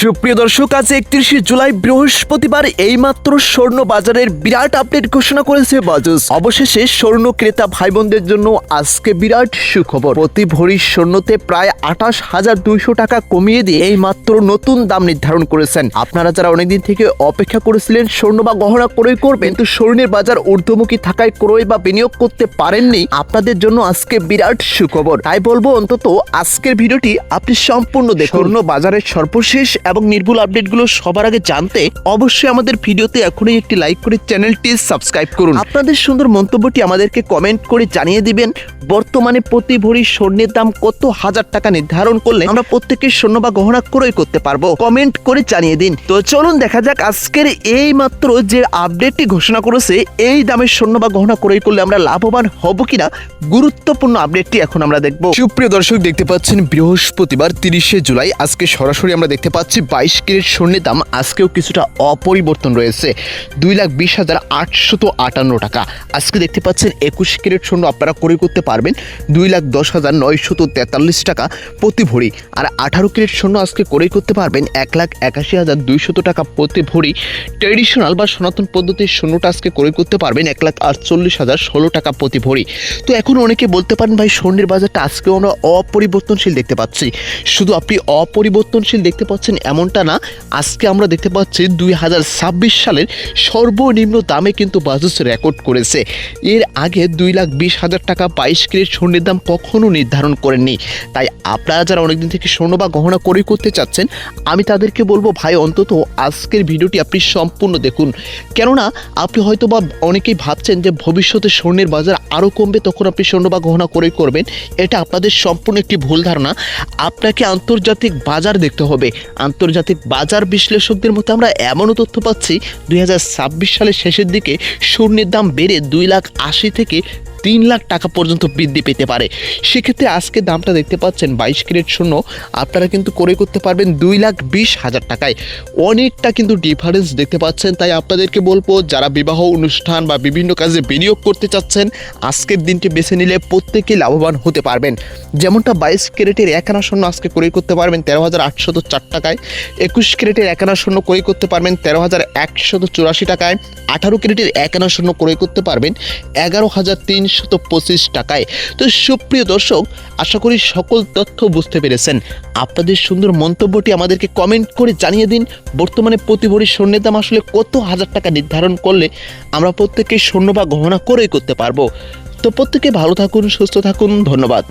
সুপ্রিয় দর্শক, আজ 31শে জুলাই বৃহস্পতিবার এইমাত্র স্বর্ণ বাজারের বিরাট আপডেট ঘোষণা করেছে বাজাজ। অবশেষে স্বর্ণ ক্রেতা ভাই বোনদের জন্য আজকে বিরাট সুখবর। প্রতি ভরি স্বর্ণতে প্রায় 28,200 টাকা কমিয়ে দিয়ে এইমাত্র নতুন দাম নির্ধারণ করেছেন। আপনারা যারা অনেকদিন থেকে অপেক্ষা করেছিলেন স্বর্ণ বা গহনা ক্রয় করবেন, কিন্তু স্বর্ণের বাজার ঊর্ধ্বমুখী থাকায় ক্রয় বা বিনিয়োগ করতে পারেননি, আপনাদের জন্য আজকে বিরাট সুখবর। তাই বলবো অন্তত আজকের ভিডিওটি আপনি সম্পূর্ণ দেখুন। স্বর্ণ বাজারের সর্বশেষ এবং নির্ভুল আপডেটগুলো সবার আগে জানতে অবশ্যই আমাদের ভিডিওতে এখনই একটি লাইক করে চ্যানেলটি সাবস্ক্রাইব করুন। আপনাদের সুন্দর মন্তব্যটি আমাদেরকে কমেন্ট করে জানিয়ে দিবেন বর্তমানে প্রতি ভরি স্বর্ণের দাম কত হাজার টাকা নির্ধারণ করলে আমরা প্রত্যেকের স্বর্ণ বা গহনা ক্রয় করতে পারবো, কমেন্ট করে জানিয়ে দিন। তো চলুন দেখা যাক আজকের এই মাত্র যে আপডেটটি ঘোষণা করেছে এই দামের স্বর্ণ বা গহনা ক্রয় করলে আমরা লাভবান হব কিনা, গুরুত্বপূর্ণ আপডেটটি এখন আমরা দেখব। সুপ্রিয় দর্শক, দেখতে পাচ্ছেন বৃহস্পতিবার 30শে জুলাই। আজকে সরাসরি আমরা দেখতে পাচ্ছি 22 ক্যারেট স্বর্ণের দাম আজকেও কিছুটা অপরিবর্তন রয়েছে, 2,20,858 টাকা। আজকে দেখতে পাচ্ছেন 21 ক্যারেট স্বর্ণ আপনারা ক্রয় করতে পারবেন 2,10,943 টাকা প্রতি ভরি। আর 18 ক্যারেট স্বর্ণ আজকে ক্রয় করতে পারবেন 1,81,200 টাকা প্রতি ভরি। ট্রেডিশনাল বা সনাতন পদ্ধতির স্বর্ণটা আজকে ক্রয় করতে পারবেন 1,48,016 টাকা প্রতি ভরি। তো এখন অনেকে বলতে পারেন ভাই স্বর্ণের বাজারটা আজকেও আমরা অপরিবর্তনশীল দেখতে পাচ্ছি। শুধু আপনি অপরিবর্তনশীল দেখতে পাচ্ছেন এমনটা না, আজকে আমরা দেখতে পাচ্ছি 2026 সালের সর্বনিম্ন দামে কিন্তু বাজাজ রেকর্ড করেছে। এর আগে 2,20,000 টাকা 22 ক্যারেট স্বর্ণের দাম কখনো নির্ধারণ করেননি। তাই আপনারা যারা অনেকদিন থেকে স্বর্ণ বা গহনা ক্রয় করতে চাচ্ছেন, আমি তাদেরকে বলবো ভাই অন্তত আজকের ভিডিওটি আপনি সম্পূর্ণ দেখুন। কেননা আপনি হয়তো বা অনেকেই ভাবছেন যে ভবিষ্যতে স্বর্ণের বাজার আরও কমবে, তখন আপনি স্বর্ণ বা গহনা ক্রয় করবেন। এটা আপনাদের সম্পূর্ণ একটি ভুল ধারণা। আপনাকে আন্তর্জাতিক বাজার দেখতে হবে। আন্তর্জাতিক বাজার বিশ্লেষকদের মতে আমরা এমনও তথ্য পাচ্ছি 2026 সালের শেষের দিকে স্বর্ণের দাম বেড়ে 2,80,000 থেকে 3 লাখ টাকা পর্যন্ত বৃদ্ধি পেতে পারে। সেক্ষেত্রে আজকে দামটা দেখতে পাচ্ছেন 22 ক্যারেট স্বর্ণ আপনারা কিন্তু ক্রয় করতে পারবেন 2,20,000 টাকায়। অনেকটা কিন্তু ডিফারেন্স দেখতে পাচ্ছেন। তাই আপনাদেরকে বলবো যারা বিবাহ অনুষ্ঠান বা বিভিন্ন কাজে বিনিয়োগ করতে চাচ্ছেন, আজকের দিনটি বেছে নিলে প্রত্যেকেই লাভবান হতে পারবেন। যেমনটা 22 ক্যারেটের 1 আনা স্বর্ণ আজকে ক্রয় করতে পারবেন 13,804 টাকায়, 21 ক্যারেটের 1 আনা স্বর্ণ ক্রয় করতে পারবেন 13,184 টাকায়, 18 ক্যারেটের 1 আনা স্বর্ণ ক্রয় করতে পারবেন 11,325 টাকায়। তো সুপ্রিয় দর্শক, আশা করি সকল তথ্য বুঝতে পেরেছেন। আপনাদের সুন্দর মন্তব্যটি আমাদেরকে কমেন্ট করে জানিয়ে দিন বর্তমানে প্রতি ভরি স্বর্ণের দাম আসলে কত হাজার টাকা নির্ধারণ করলে আমরা প্রত্যেকে স্বর্ণ বা গহনা ক্রয় করতে পারবো। তো প্রত্যেকে ভালো থাকুন, সুস্থ থাকুন, ধন্যবাদ।